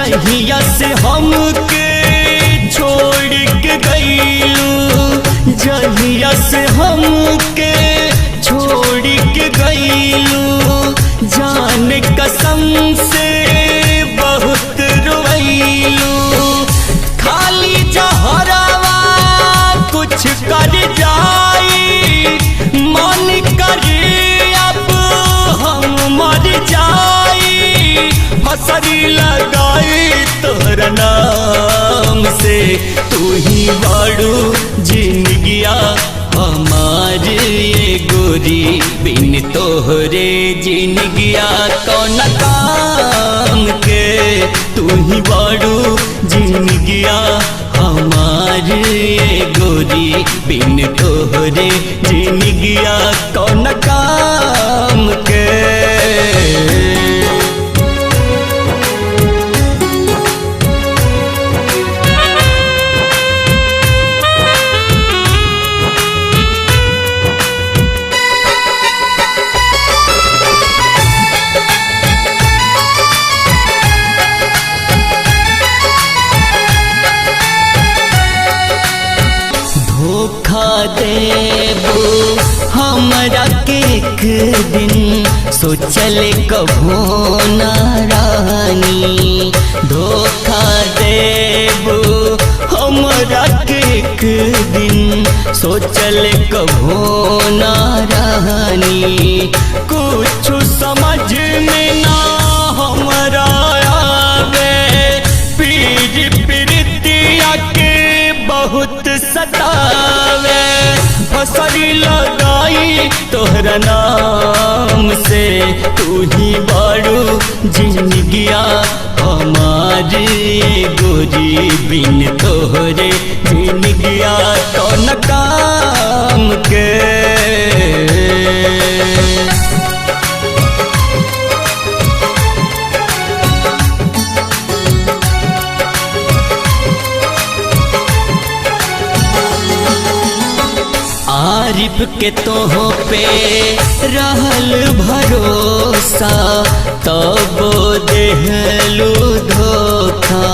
जहिया से हमके छोड़ के गईलू, जहिया से हमके छोड़ के गईलू, जान कसम से बहुत रोईलू। खाली जहरवा कुछ कर जाई, मन करे अब हम मर जाई। फसरी लगाई तोहरा नाम से, तू ही बाड़ू जिंदगिया हमार ये गोरी, बिन तोहरे जिंदगिया कौन काम के। तू ही बाड़ू जिंदगिया हमार ये गोरी, बिन तोहरे जिंदगिया कौन काम के। धोखा देबू हमरा के एक दिन, सोचल कभो न रानी। धोखा देबू हमरा के एक दिन, सोचल कभो न रानी। कुछ समझ में ना हमरा आवे, पीर पीरितिया के बहुत सतावे। फसरी लगाई तोहरा नाम से, तू ही बाड़ू जिंदगिया हमार ये गोरी, बिन तोहरे जिंदगिया कौन काम के। आरिफ के तोह पे रहल भरोसा, तब देहलू धोखा।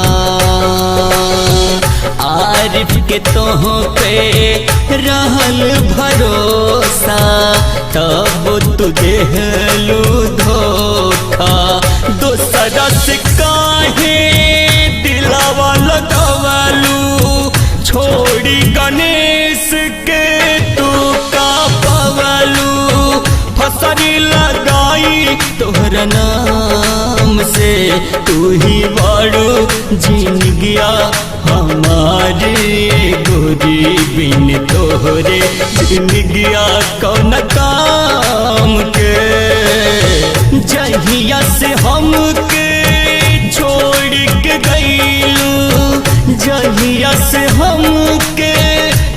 आरिफ के तोह पे रहल भरोसा, तब तू देहलू धोखा। दोसरा से काहे दिलावा लगवलू, छोड़ी गणेश के तू का पवलू। फसरी लगाई तोहरा नाम से, तू ही बाड़ू जिंदगिया हमार ये गोरी, बिन तोहरे जिंदगिया कौन काम के। जहिया से हमके छोड़ के गईलू, जहिया से हमके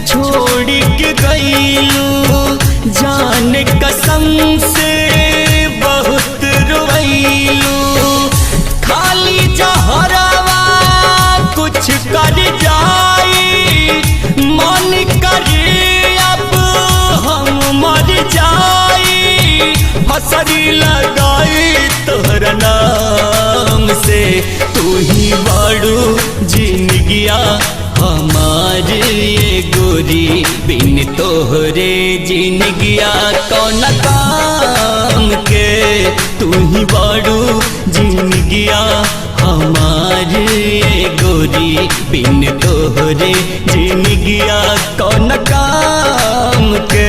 छोड़ के गईलू, जान कसम से बहुत रोईलू। खाली जहरवा कुछ कर जाई, मन करे अब हम मर जाई। फसरी लगाई तोहरा नाम से, तू ही बाड़ू जिंदगिया हमार ये गोरी, बिन तोहरे जिंदगिया कौन काम के। तू ही बाड़ू जिंदगिया हमार ये गोरी, बिन तोहरे जिंदगिया कौन काम के।